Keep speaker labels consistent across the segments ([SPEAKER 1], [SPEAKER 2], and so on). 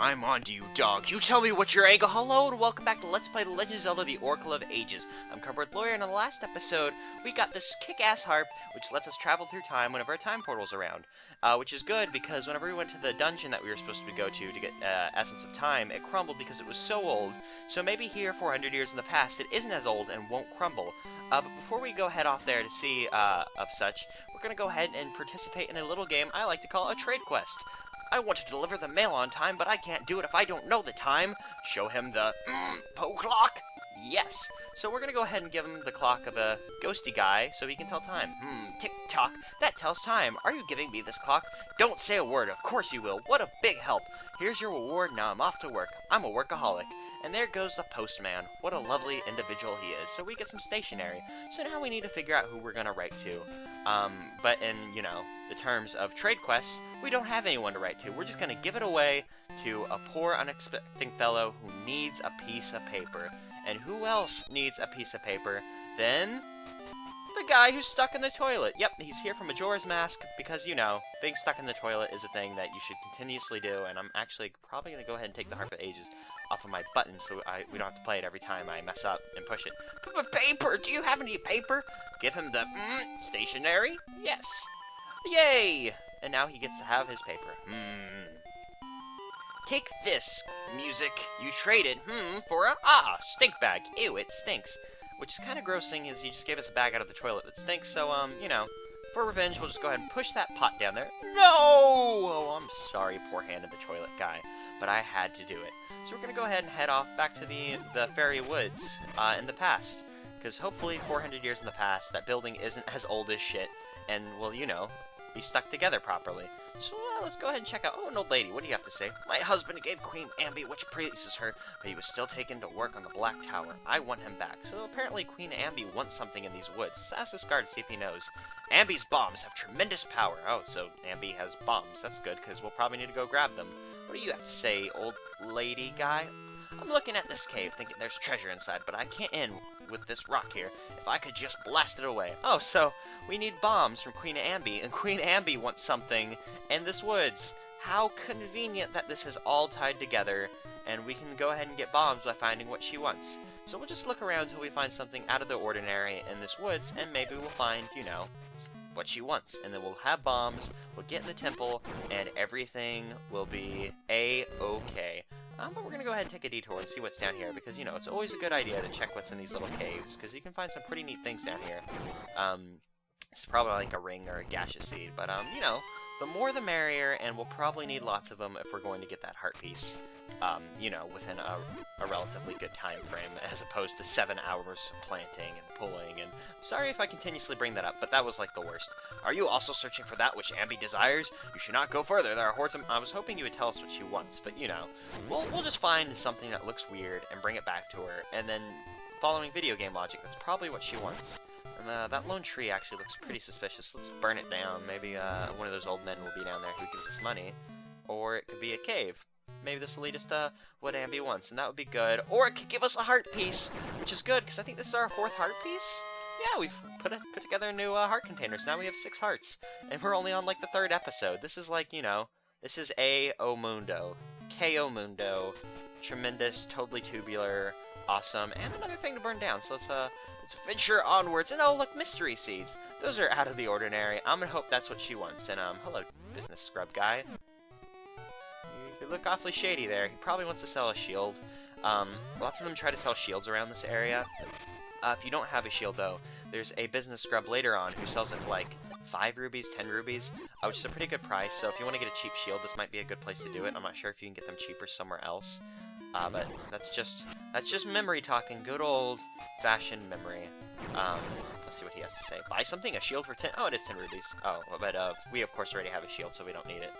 [SPEAKER 1] I'm on to you, dog. You tell me what's your angle. Hello, and welcome back to Let's Play The Legend of Zelda, The Oracle of Ages. I'm Cardboard Lawyer, and in the last episode, we got this kick-ass harp, which lets us travel through time whenever a time portal's around. Which is good, because whenever we went to the dungeon that we were supposed to go to get Essence of Time, it crumbled because it was so old. So maybe here, 400 years in the past, it isn't as old and won't crumble. But before we go head off there to see of such, we're going to go ahead and participate in a little game I like to call a trade quest. I want to deliver the mail on time, but I can't do it if I don't know the time. Show him the clock. Yes. So we're going to go ahead and give him the clock of a ghosty guy so he can tell time. Tick-tock. That tells time. Are you giving me this clock? Don't say a word. Of course you will. What a big help. Here's your reward. Now I'm off to work. I'm a workaholic. And there goes the postman. What a lovely individual he is. So we get some stationery. So now we need to figure out who we're going to write to. But in, the terms of trade quests, we don't have anyone to write to. We're just going to give it away to a poor, unexpected fellow who needs a piece of paper. And who else needs a piece of paper than the guy who's stuck in the toilet? Yep, he's here from Majora's Mask because, being stuck in the toilet is a thing that you should continuously do, and I'm actually probably going to go ahead and take the Harp of Ages off of my button so we don't have to play it every time I mess up and push it. But paper! Do you have any paper? Give him the, stationery? Yes! Yay! And now he gets to have his paper. Take this, music. You traded, for a, stink bag. Ew, it stinks. Which is kind of grossing, as he just gave us a bag out of the toilet that stinks, so, for revenge, we'll just go ahead and push that pot down there. No! Oh, I'm sorry, poor hand in the toilet guy, but I had to do it. So we're gonna go ahead and head off back to the fairy woods, in the past. Because hopefully, 400 years in the past, that building isn't as old as shit, and will, be stuck together properly. So let's go ahead and check out. Oh, an old lady, what do you have to say? My husband gave Queen Ambi, which pleases her, but he was still taken to work on the Black Tower. I want him back. So apparently Queen Ambi wants something in these woods. Let's ask Desgardes to see if he knows. Ambi's bombs have tremendous power. Oh, so Ambi has bombs. That's good, because we'll probably need to go grab them. What do you have to say, old lady guy? I'm looking at this cave, thinking there's treasure inside, but I can't end with this rock here. If I could just blast it away. Oh, so we need bombs from Queen Ambi, and Queen Ambi wants something in this woods. How convenient that this is all tied together, and we can go ahead and get bombs by finding what she wants. So we'll just look around until we find something out of the ordinary in this woods, and maybe we'll find, what she wants. And then we'll have bombs, we'll get in the temple, and everything will be A-okay. But we're going to go ahead and take a detour and see what's down here, because, it's always a good idea to check what's in these little caves, because you can find some pretty neat things down here. It's probably like a ring or a gaseous seed, but, the more the merrier, and we'll probably need lots of them if we're going to get that heart piece, within a relatively good time frame, as opposed to 7 hours planting and pulling, and sorry if I continuously bring that up, but that was like the worst. Are you also searching for that which Ambi desires? You should not go further, there are hordes of... I was hoping you would tell us what she wants, but we'll just find something that looks weird and bring it back to her, and then, following video game logic, that's probably what she wants. And that lone tree actually looks pretty suspicious. Let's burn it down. Maybe one of those old men will be down there who gives us money. Or it could be a cave. Maybe this will lead us to what Ambi wants, and that would be good. Or it could give us a heart piece, which is good, because I think this is our 4th heart piece? Yeah, we've put together a new heart container, so now we have 6 hearts. And we're only on, like, the 3rd episode. This is, like, this is A-O Mundo. K-O Mundo. Tremendous, totally tubular, awesome, and another thing to burn down. So let's venture onwards. And oh, look, mystery seeds. Those are out of the ordinary. I'm gonna hope that's what she wants. And hello, business scrub guy. You look awfully shady there. He probably wants to sell a shield. Lots of them try to sell shields around this area. If you don't have a shield, though, there's a business scrub later on who sells it for like 5 rubies, 10 rubies, which is a pretty good price. So if you want to get a cheap shield, this might be a good place to do it. I'm not sure if you can get them cheaper somewhere else. But that's just memory talking, good old-fashioned memory. Let's see what he has to say. Buy something, a shield for 10... Oh, it is 10 rubies. Oh, but we, of course, already have a shield, so we don't need it.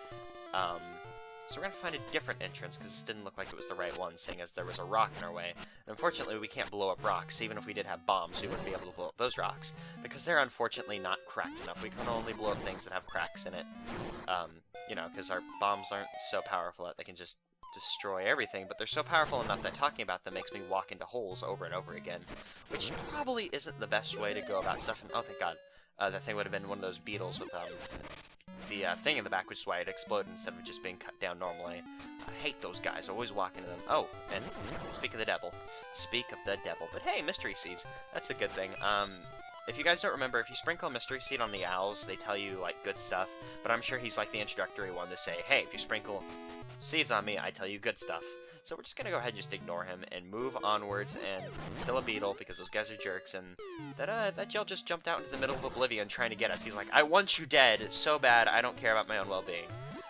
[SPEAKER 1] So we're going to find a different entrance, because this didn't look like it was the right one, seeing as there was a rock in our way. And unfortunately, we can't blow up rocks. Even if we did have bombs, we wouldn't be able to blow up those rocks, because they're unfortunately not cracked enough. We can only blow up things that have cracks in it. Because our bombs aren't so powerful that they can just destroy everything, but they're so powerful enough that talking about them makes me walk into holes over and over again, which probably isn't the best way to go about stuff. And oh, thank God, that thing would have been one of those beetles with thing in the back, which is why it exploded instead of just being cut down normally. I hate those guys, always walking to them. Oh, and speak of the devil. Speak of the devil. But hey, mystery seeds. That's a good thing. If you guys don't remember, if you sprinkle a mystery seed on the owls, they tell you, like, good stuff. But I'm sure he's, like, the introductory one to say, hey, if you sprinkle seeds on me, I tell you good stuff. So we're just gonna go ahead and just ignore him and move onwards and kill a beetle because those guys are jerks. And that Jill just jumped out into the middle of oblivion trying to get us. He's like, I want you dead so bad, I don't care about my own well-being.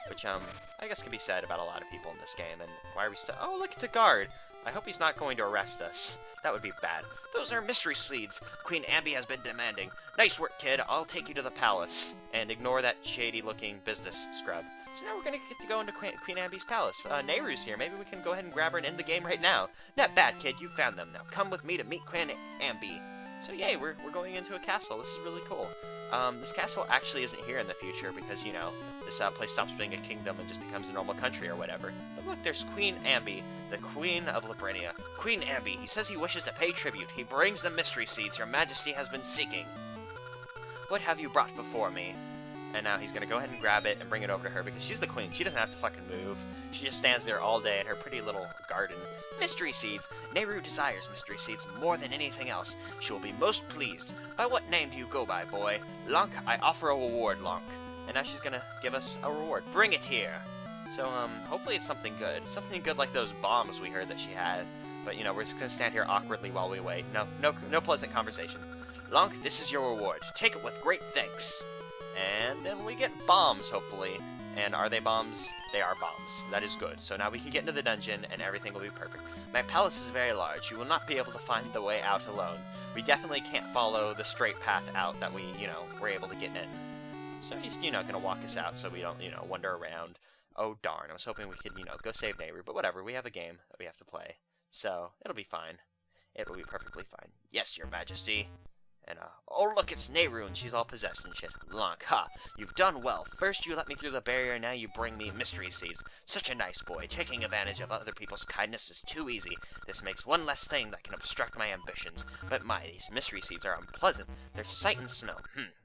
[SPEAKER 1] Which, I guess can be said about a lot of people in this game. And why are we still... Oh, look, it's a guard! I hope he's not going to arrest us. That would be bad. Those are mystery seeds Queen Ambi has been demanding. Nice work, kid. I'll take you to the palace. And ignore that shady-looking business scrub. So now we're gonna get to go into Queen Ambi's palace. Nehru's here. Maybe we can go ahead and grab her and end the game right now. Not bad, kid. You found them. Now come with me to meet Queen Ambi. So yay, we're going into a castle. This is really cool. This castle actually isn't here in the future because, you know, this place stops being a kingdom and just becomes a normal country or whatever. But look, there's Queen Ambi, the Queen of Librania. Queen Ambi, he says he wishes to pay tribute. He brings the mystery seeds your majesty has been seeking. What have you brought before me? And now he's gonna go ahead and grab it and bring it over to her because she's the queen. She doesn't have to fucking move. She just stands there all day in her pretty little garden. Mystery seeds. Nehru desires mystery seeds more than anything else. She will be most pleased. By what name do you go by, boy? Lonk, I offer a reward, Lonk. And now she's gonna give us a reward. Bring it here. So, hopefully it's something good. Something good like those bombs we heard that she had. But, you know, we're just gonna stand here awkwardly while we wait. No pleasant conversation. Lonk, this is your reward. Take it with great thanks. And then we get bombs, hopefully. And are they bombs? They are bombs. That is good. So now we can get into the dungeon, and everything will be perfect. My palace is very large. You will not be able to find the way out alone. We definitely can't follow the straight path out that we, you know, were able to get in. So he's, you know, gonna walk us out so we don't, you know, wander around. Oh, darn. I was hoping we could, you know, go save Nehru. But whatever. We have a game that we have to play. So it'll be fine. It will be perfectly fine. Yes, your majesty. And, oh look, it's Nehru, and she's all possessed and shit. Lonk, ha, you've done well. First you let me through the barrier, now you bring me mystery seeds. Such a nice boy. Taking advantage of other people's kindness is too easy. This makes one less thing that can obstruct my ambitions. But my, these mystery seeds are unpleasant. Their sight and smell.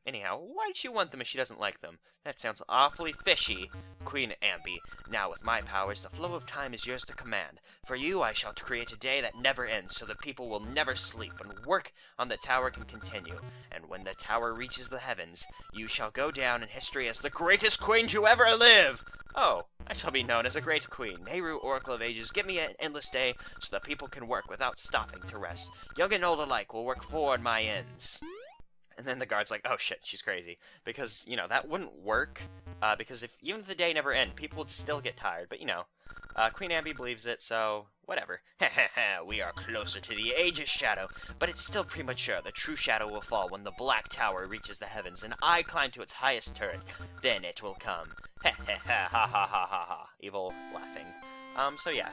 [SPEAKER 1] Anyhow, why'd she want them if she doesn't like them? That sounds awfully fishy. Queen Ambi, now with my powers, the flow of time is yours to command. For you, I shall create a day that never ends, so the people will never sleep, and work on the tower can continue. And when the tower reaches the heavens, you shall go down in history as the greatest queen to ever live! Oh, I shall be known as a great queen. Nehru, Oracle of Ages, give me an endless day, so the people can work without stopping to rest. Young and old alike will work forward my ends. And then the guard's like, oh shit, she's crazy. Because, you know, that wouldn't work. Because even if the day never ended, people would still get tired. But, you know, Queen Ambi believes it, so whatever. We are closer to the Age's shadow. But it's still premature. The true shadow will fall when the Black Tower reaches the heavens, and I climb to its highest turret. Then it will come. Ha ha ha ha. Evil laughing. So yeah.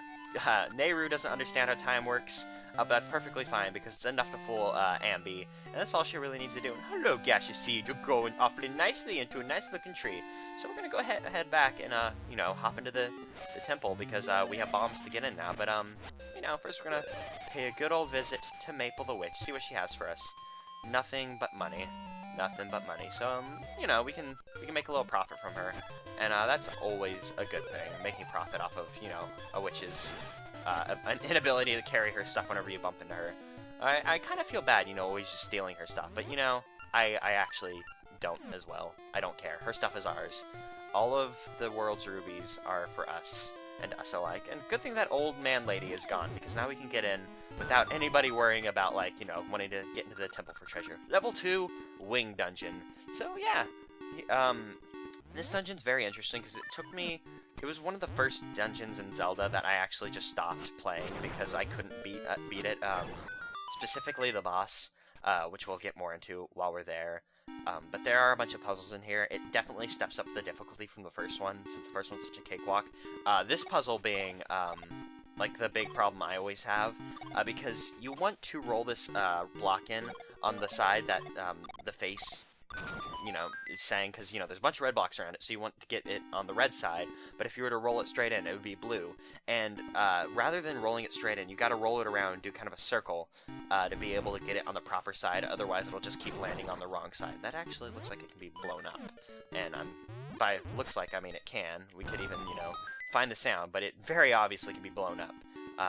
[SPEAKER 1] Nehru doesn't understand how time works, but that's perfectly fine because it's enough to fool Ambi, and that's all she really needs to do. And hello, gaseous seed, you're growing awfully nicely into a nice-looking tree. So we're gonna go head back and you know, hop into the temple because we have bombs to get in now. But you know, first we're gonna pay a good old visit to Maple the Witch, see what she has for us. Nothing but money. Nothing but money. So you know, we can make a little profit from her, and that's always a good thing. Making profit off of, you know, a witch's an inability to carry her stuff whenever you bump into her. I kind of feel bad, you know, always just stealing her stuff, but you know, I actually don't as well. I don't care. Her stuff is ours. All of the world's rubies are for us and us alike. And good thing that old man lady is gone, because now we can get in without anybody worrying about, like, you know, wanting to get into the temple for treasure. Level 2, Wing Dungeon. So, yeah. This dungeon's very interesting, because it was one of the first dungeons in Zelda that I actually just stopped playing, because I couldn't beat it. Specifically the boss, which we'll get more into while we're there. But there are a bunch of puzzles in here. It definitely steps up the difficulty from the first one, since the first one's such a cakewalk. This puzzle being, like, the big problem I always have, because you want to roll this block in on the side that the face, you know, is saying, because, you know, there's a bunch of red blocks around it, so you want to get it on the red side, but if you were to roll it straight in, it would be blue. And rather than rolling it straight in, you gotta roll it around and do kind of a circle to be able to get it on the proper side, otherwise it'll just keep landing on the wrong side. That actually looks like it can be blown up, and I'm by looks like, I mean, it can. We could even, you know, find the sound, but it very obviously can be blown up.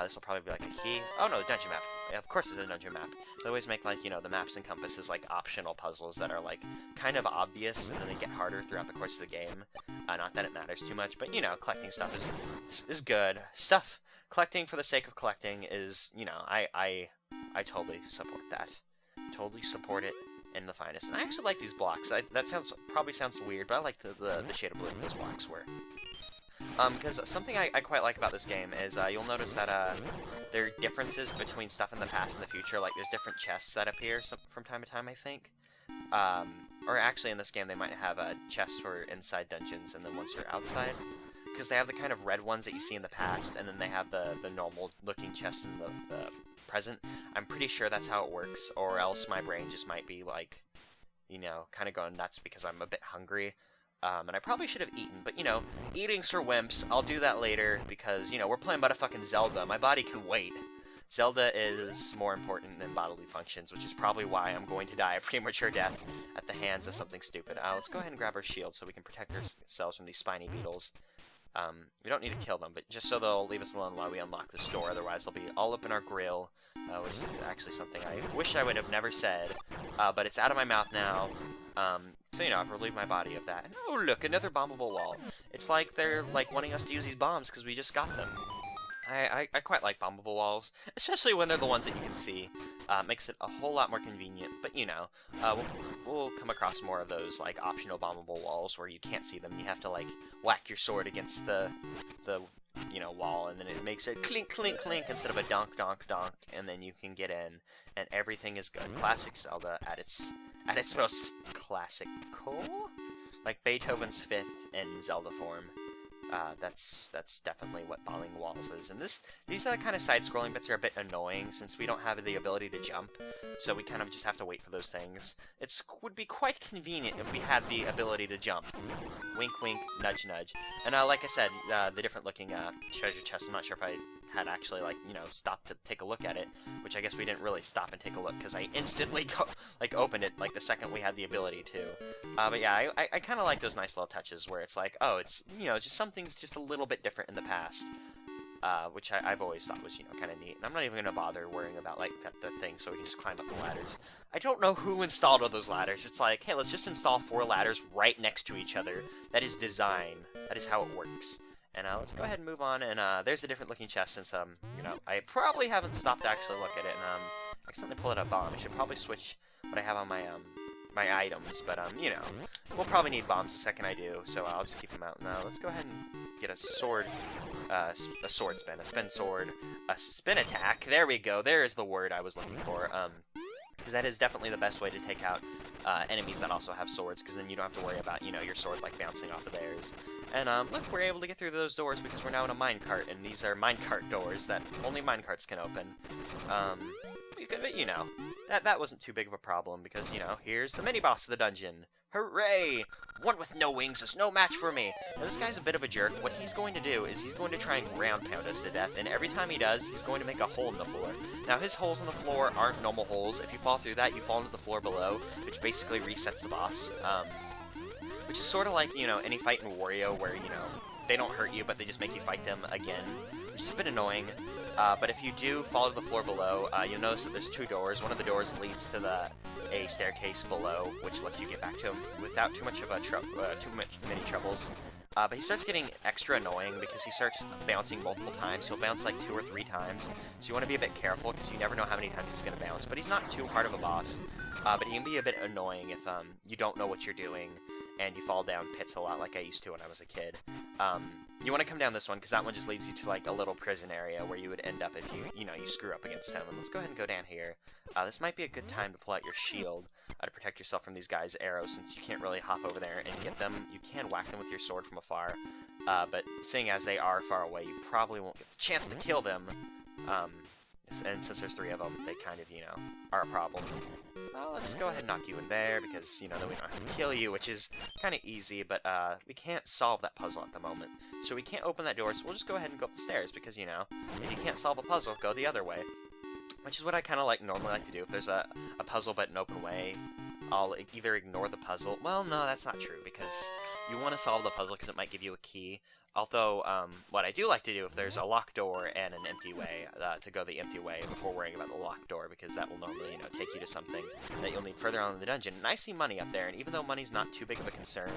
[SPEAKER 1] This will probably be like a key. Oh no, dungeon map. Yeah, of course it's a dungeon map. They always make, like, you know, the maps and compasses, like, optional puzzles that are, like, kind of obvious, and then they get harder throughout the course of the game. Not that it matters too much, but, you know, collecting stuff is good. Collecting for the sake of collecting is, you know, I totally support that. Totally support it in the finest. And I actually like these blocks. That probably sounds weird, but I like the shade of blue those blocks were. Because something I quite like about this game is you'll notice that there are differences between stuff in the past and the future. Like, there's different chests that appear from time to time, I think. Or actually, in this game, they might have chests for inside dungeons and then ones for outside. Because they have the kind of red ones that you see in the past, and then they have the normal-looking chests in the present. I'm pretty sure that's how it works, or else my brain just might be, like, you know, kind of going nuts because I'm a bit hungry. And I probably should have eaten, but, you know, eating's for wimps. I'll do that later, because, you know, we're playing about a fucking Zelda. My body can wait. Zelda is more important than bodily functions, which is probably why I'm going to die a premature death at the hands of something stupid. Let's go ahead and grab our shield so we can protect ourselves from these spiny beetles. We don't need to kill them, but just so they'll leave us alone while we unlock the store, otherwise they'll be all up in our grill, which is actually something I wish I would have never said, but it's out of my mouth now. So, you know, I've relieved my body of that. And, oh, look, another bombable wall. It's like they're, like, wanting us to use these bombs because we just got them. I quite like bombable walls, especially when they're the ones that you can see. Makes it a whole lot more convenient, but, you know, we'll come across more of those, like, optional bombable walls where you can't see them. You have to, like, whack your sword against the you know, wall, and then it makes a clink, clink, clink instead of a donk, donk, donk, and then you can get in, and everything is good. Classic Zelda at its most classical, like Beethoven's Fifth in Zelda form. That's definitely what bombing walls is. And these kind of side-scrolling bits are a bit annoying since we don't have the ability to jump, so we kind of just have to wait for those things. It would be quite convenient if we had the ability to jump. Wink, wink, nudge, nudge. And like I said, the different-looking treasure chest, I'm not sure if I had actually, like, you know, stopped to take a look at it, which I guess we didn't really stop and take a look because I instantly opened it, like, the second we had the ability to. But yeah, I kind of like those nice little touches where it's like, oh, it's, you know, just something's just a little bit different in the past, which I've always thought was, you know, kind of neat. And I'm not even going to bother worrying about, like, the thing so we can just climb up the ladders. I don't know who installed all those ladders. It's like, hey, let's just install 4 ladders right next to each other. That is design. That is how it works. And let's go ahead and move on, and there's a different looking chest since, you know, I probably haven't stopped to actually look at it, and accidentally pulled out a bomb. I should probably switch what I have on my, my items, but, you know, we'll probably need bombs the second I do, so I'll just keep them out. Now, let's go ahead and get a sword spin, a spin sword, a spin attack. There we go, there is the word I was looking for, because that is definitely the best way to take out enemies that also have swords, because then you don't have to worry about, you know, your sword, like, bouncing off of theirs. And, look, we're able to get through those doors because we're now in a minecart, and these are minecart doors that only minecarts can open. But, you know, that wasn't too big of a problem because, you know, here's the mini-boss of the dungeon. Hooray! One with no wings is no match for me! Now, this guy's a bit of a jerk. What he's going to do is he's going to try and ground pound us to death, and every time he does, he's going to make a hole in the floor. Now, his holes in the floor aren't normal holes. If you fall through that, you fall into the floor below, which basically resets the boss. Which is sort of like, you know, any fight in Wario where, you know, they don't hurt you, but they just make you fight them again, which is a bit annoying. But if you do fall to the floor below, you'll notice that there's 2 doors. One of the doors leads to a staircase below, which lets you get back to him without too much of a many troubles. But he starts getting extra annoying because he starts bouncing multiple times. He'll bounce like 2 or 3 times, so you want to be a bit careful because you never know how many times he's going to bounce. But he's not too hard of a boss, but he can be a bit annoying if you don't know what you're doing and you fall down pits a lot like I used to when I was a kid. You want to come down this one because that one just leads you to like a little prison area where you would end up if you know, you screw up against him. And let's go ahead and go down here. This might be a good time to pull out your shield to protect yourself from these guys' arrows since you can't really hop over there and get them. You can whack them with your sword from afar, but seeing as they are far away, you probably won't get the chance to kill them. And since there's 3 of them, they kind of, you know, are a problem. Well, let's go ahead and knock you in there, because, you know, then we don't have to kill you, which is kind of easy, but, we can't solve that puzzle at the moment. So we can't open that door, so we'll just go ahead and go up the stairs, because, you know, if you can't solve a puzzle, go the other way. Which is what I kind of normally like to do. If there's a puzzle but an open way, I'll either ignore the puzzle. Well, no, that's not true, because you want to solve the puzzle because it might give you a key. Although, what I do like to do, if there's a locked door and an empty way, to go the empty way before worrying about the locked door, because that will normally, you know, take you to something that you'll need further on in the dungeon. And I see money up there, and even though money's not too big of a concern,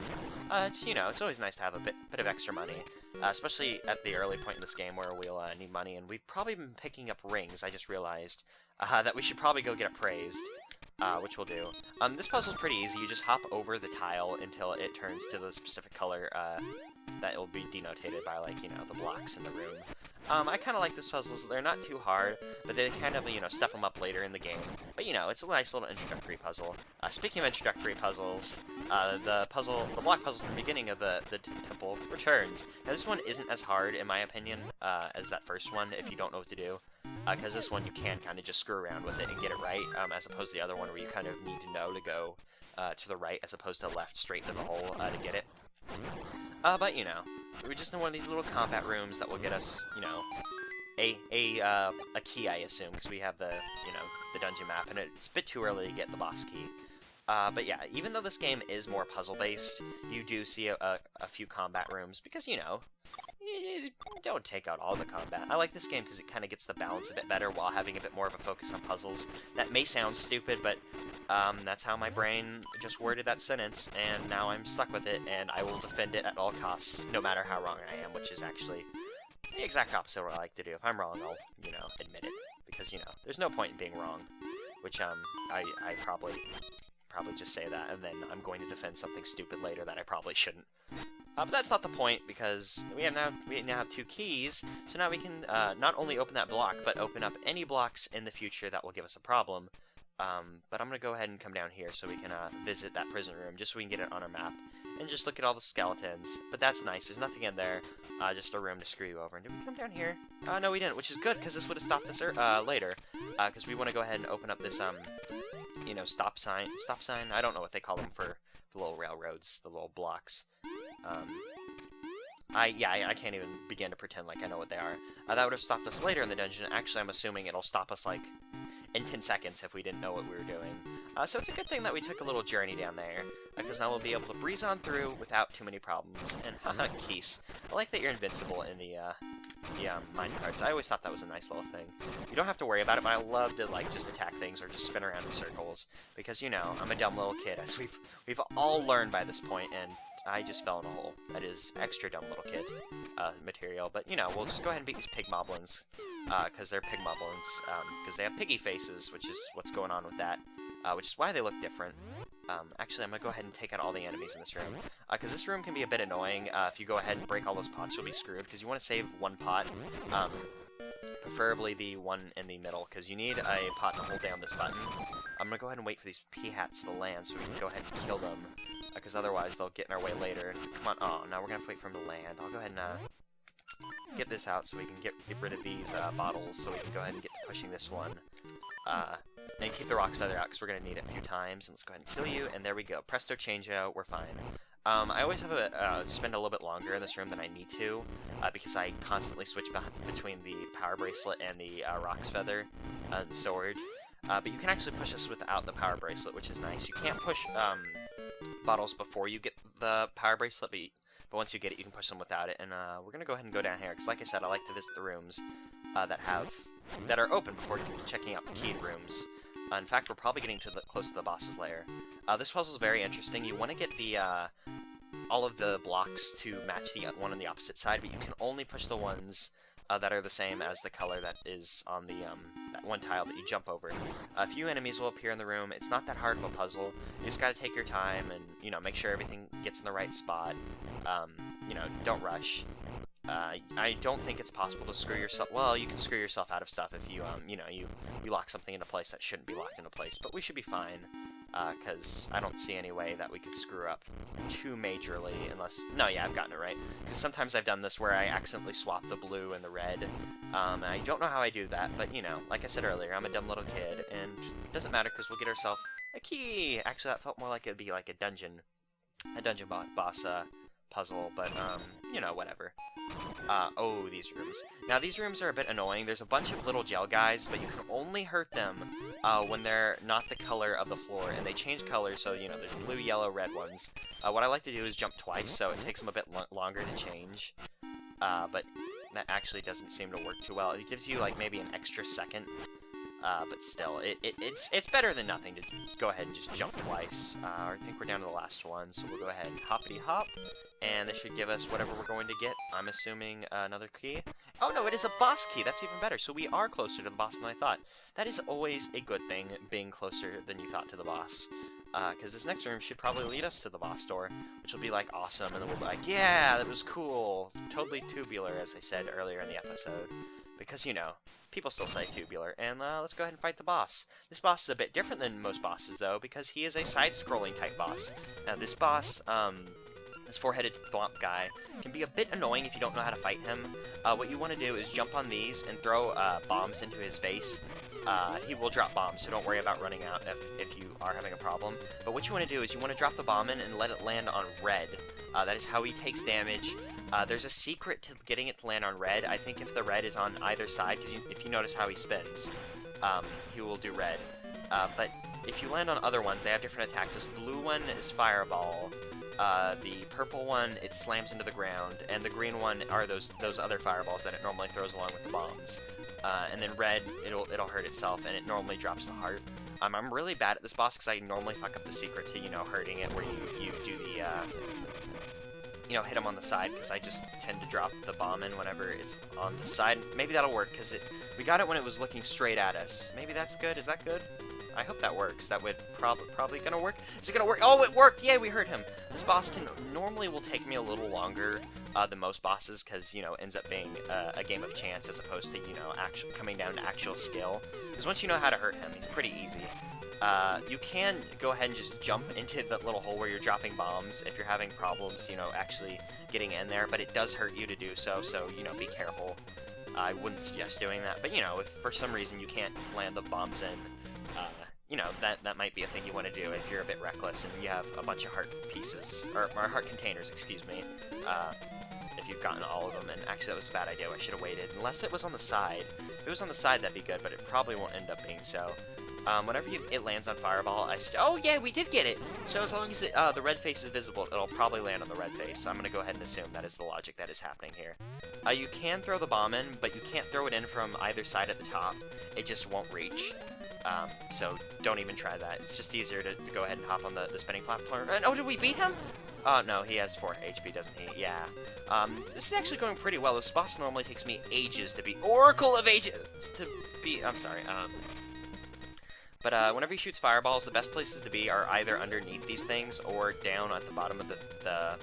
[SPEAKER 1] it's, you know, it's always nice to have a bit of extra money, especially at the early point in this game where we'll need money, and we've probably been picking up rings. I just realized that we should probably go get appraised. Which we'll do. This puzzle's pretty easy. You just hop over the tile until it turns to the specific color that will be denotated by, like, you know, the blocks in the room. I kind of like these puzzles. They're not too hard, but they kind of, you know, step them up later in the game. But, you know, it's a nice little introductory puzzle. Speaking of introductory puzzles, the block puzzle from the beginning of the temple returns. Now, this one isn't as hard, in my opinion, as that first one, if you don't know what to do. Because this one you can kind of just screw around with it and get it right, as opposed to the other one where you kind of need to know to go to the right as opposed to left straight into the hole to get it. But, you know, we're just in one of these little combat rooms that will get us, you know, a key, I assume, because we have the, you know, the dungeon map, and it's a bit too early to get the boss key. But yeah, even though this game is more puzzle-based, you do see a few combat rooms, because, you know, don't take out all the combat. I like this game because it kind of gets the balance a bit better while having a bit more of a focus on puzzles. That may sound stupid, but that's how my brain just worded that sentence, and now I'm stuck with it, and I will defend it at all costs, no matter how wrong I am, which is actually the exact opposite of what I like to do. If I'm wrong, I'll, you know, admit it, because, you know, there's no point in being wrong, which, I probably just say that, and then I'm going to defend something stupid later that I probably shouldn't. But that's not the point, because we now have 2 keys, so now we can not only open that block, but open up any blocks in the future that will give us a problem. But I'm going to go ahead and come down here so we can visit that prison room, just so we can get it on our map, and just look at all the skeletons. But that's nice, there's nothing in there, just a room to screw you over. And did we come down here? No we didn't, which is good, because this would have stopped us later, because we want to go ahead and open up this, you know, stop sign, I don't know what they call them for the little railroads, the little blocks. I can't even begin to pretend like I know what they are. That would have stopped us later in the dungeon. Actually, I'm assuming it'll stop us, like, in 10 seconds if we didn't know what we were doing. So it's a good thing that we took a little journey down there, because now we'll be able to breeze on through without too many problems. And haha, keys. I like that you're invincible in the minecarts. I always thought that was a nice little thing. You don't have to worry about it, but I love to, like, just attack things or just spin around in circles, because, you know, I'm a dumb little kid, as we've all learned by this point, and I just fell in a hole. That is extra dumb little kid material. But, you know, we'll just go ahead and beat these pig moblins, because they're pig moblins, because they have piggy faces, which is what's going on with that, which is why they look different. Actually, I'm going to go ahead and take out all the enemies in this room, because this room can be a bit annoying. If you go ahead and break all those pots, you'll be screwed, because you want to save one pot, preferably the one in the middle, because you need a pot to hold down this button. I'm going to go ahead and wait for these pea-hats to land so we can go ahead and kill them, because otherwise they'll get in our way later. Come on, oh, now we're going to have to wait for them to land. I'll go ahead and get this out so we can get rid of these bottles, so we can go ahead and get to pushing this one. And keep the Rock's Feather out, because we're going to need it a few times. And let's go ahead and kill you, and there we go. Presto changeo, we're fine. I always have to spend a little bit longer in this room than I need to, because I constantly switch between the Power Bracelet and the Rock's Feather sword. But you can actually push this without the Power Bracelet, which is nice. You can't push bottles before you get the Power Bracelet, but once you get it, you can push them without it. And we're going to go ahead and go down here, because like I said, I like to visit the rooms that are open before checking out the keyed rooms. In fact, we're probably getting close to the boss's lair. This puzzle is very interesting. You want to get the all of the blocks to match the one on the opposite side, but you can only push the ones that are the same as the color that is on the that one tile that you jump over. A few enemies will appear in the room. It's not that hard of a puzzle. You just gotta take your time and, you know, make sure everything gets in the right spot. You know, don't rush. I don't think it's possible to screw yourself. Well, you can screw yourself out of stuff if you, you know, you lock something into place that shouldn't be locked into place. But we should be fine, because I don't see any way that we could screw up too majorly unless... No, yeah, I've gotten it right. Because sometimes I've done this where I accidentally swap the blue and the red. And I don't know how I do that, but, you know, like I said earlier, I'm a dumb little kid, and it doesn't matter because we'll get ourselves a key! Actually, that felt more like it'd be like a dungeon boss, puzzle, but, you know, whatever. Oh, these rooms. Now, these rooms are a bit annoying. There's a bunch of little gel guys, but you can only hurt them when they're not the color of the floor, and they change colors, so, you know, there's blue, yellow, red ones. What I like to do is jump twice, so it takes them a bit longer to change. But that actually doesn't seem to work too well. It gives you, like, maybe an extra second. But still, it's better than nothing to go ahead and just jump twice. I think we're down to the last one, so we'll go ahead and hoppity-hop. And this should give us whatever we're going to get. I'm assuming another key. Oh no, it is a boss key! That's even better. So we are closer to the boss than I thought. That is always a good thing, being closer than you thought to the boss. Because this next room should probably lead us to the boss door, which will be, like, awesome. And then we'll be like, yeah, that was cool. Totally tubular, as I said earlier in the episode. Because, you know, people still say tubular. And let's go ahead and fight the boss. This boss is a bit different than most bosses, though, because he is a side-scrolling type boss. Now, this boss, this four-headed thwomp guy, can be a bit annoying if you don't know how to fight him. What you want to do is jump on these and throw bombs into his face. He will drop bombs, so don't worry about running out if you are having a problem. But what you want to do is you want to drop the bomb in and let it land on red. That is how he takes damage. There's a secret to getting it to land on red. I think if the red is on either side, because if you notice how he spins, he will do red. But if you land on other ones, they have different attacks. This blue one is Fireball. The purple one, it slams into the ground, and the green one are those other fireballs that it normally throws along with the bombs. And then red, it'll hurt itself, and it normally drops the heart. I'm really bad at this boss because I normally fuck up the secret to, you know, hurting it, where you do the, you know, hit him on the side, because I just tend to drop the bomb in whenever it's on the side. Maybe that'll work, because we got it when it was looking straight at us. Maybe that's good? Is that good? I hope that works. That would probably gonna work. Is it gonna work? Oh, it worked! Yay, we heard him! This boss normally will take me a little longer than most bosses, because, you know, it ends up being a game of chance as opposed to, you know, coming down to actual skill. Because once you know how to hurt him, he's pretty easy. You can go ahead and just jump into the little hole where you're dropping bombs if you're having problems, you know, actually getting in there, but it does hurt you to do so, you know, be careful. I wouldn't suggest doing that, but, you know, if for some reason you can't land the bombs in, you know, that might be a thing you want to do if you're a bit reckless and you have a bunch of heart pieces, or heart containers, excuse me, if you've gotten all of them. And actually, that was a bad idea. I should have waited, unless it was on the side. If it was on the side, that'd be good, but it probably won't end up being so. Whenever it lands on Fireball, oh yeah, we did get it! So as long as the red face is visible, it'll probably land on the red face. So I'm gonna go ahead and assume that is the logic that is happening here. You can throw the bomb in, but you can't throw it in from either side at the top. It just won't reach. So don't even try that. It's just easier to go ahead and hop on the spinning platform. And, oh, did we beat him? No, he has 4 HP, doesn't he? Yeah. This is actually going pretty well. This boss normally takes me ages to beat. Oracle of Ages to beat. I'm sorry. But whenever he shoots fireballs, the best places to be are either underneath these things or down at the bottom of the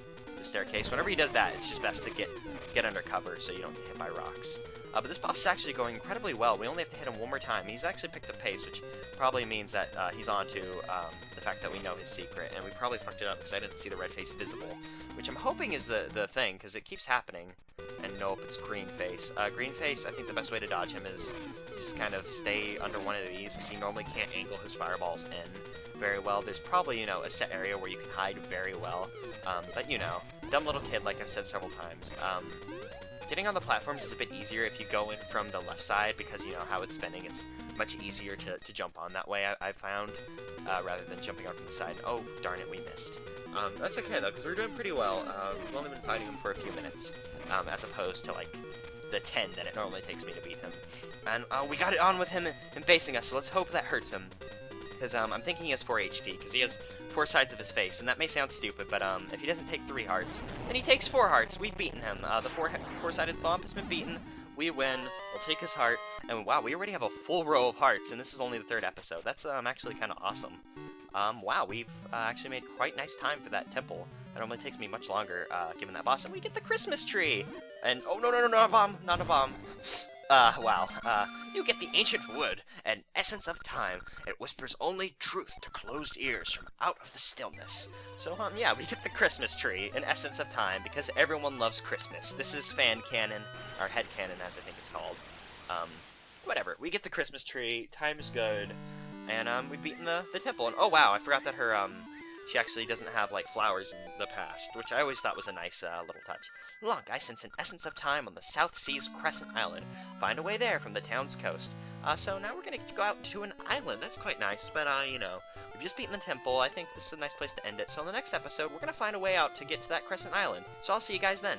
[SPEAKER 1] staircase. Whenever he does that, it's just best to get under cover so you don't get hit by rocks. But this boss is actually going incredibly well. We only have to hit him one more time. He's actually picked up pace, which probably means that he's on to the fact that we know his secret. And we probably fucked it up because I didn't see the red face visible, which I'm hoping is the thing, because it keeps happening. And nope, it's green face. Green face, I think the best way to dodge him is just kind of stay under one of these, because he normally can't angle his fireballs in very well. There's probably, you know, a set area where you can hide very well. But, you know, dumb little kid, like I've said several times. Getting on the platforms is a bit easier if you go in from the left side, because, you know, how it's spinning, it's much easier to jump on that way, I've found, rather than jumping out from the side. Oh, darn it, we missed. That's okay, though, because we're doing pretty well. We've only been fighting him for a few minutes, as opposed to, like, the 10 that it normally takes me to beat him. And we got it on with him facing us, so let's hope that hurts him. Because I'm thinking he has 4 HP, because he has 4 sides of his face, and that may sound stupid, but if he doesn't take 3 hearts, then he takes 4 hearts. We've beaten him. The four-sided thwomp has been beaten. We win. We'll take his heart, and wow, we already have a full row of hearts, and this is only the 3rd episode. That's actually kind of awesome. Wow, we've actually made quite nice time for that temple. That normally takes me much longer, given that boss, and we get the Christmas tree! And, oh, no, not a bomb, not a bomb. Wow, you get the ancient wood, an essence of time. It whispers only truth to closed ears from out of the stillness. So, yeah, we get the Christmas tree, an essence of time, because everyone loves Christmas. This is fan canon, or head canon, as I think it's called. Whatever, we get the Christmas tree, time is good, and, we've beaten the temple, and oh wow, I forgot that her she actually doesn't have, like, flowers in the past, which I always thought was a nice little touch. Lonk, I sense an essence of time on the South Sea's Crescent Island. Find a way there from the town's coast. So now we're gonna go out to an island. That's quite nice, but, you know, we've just beaten the temple. I think this is a nice place to end it. So in the next episode, we're gonna find a way out to get to that Crescent Island. So I'll see you guys then.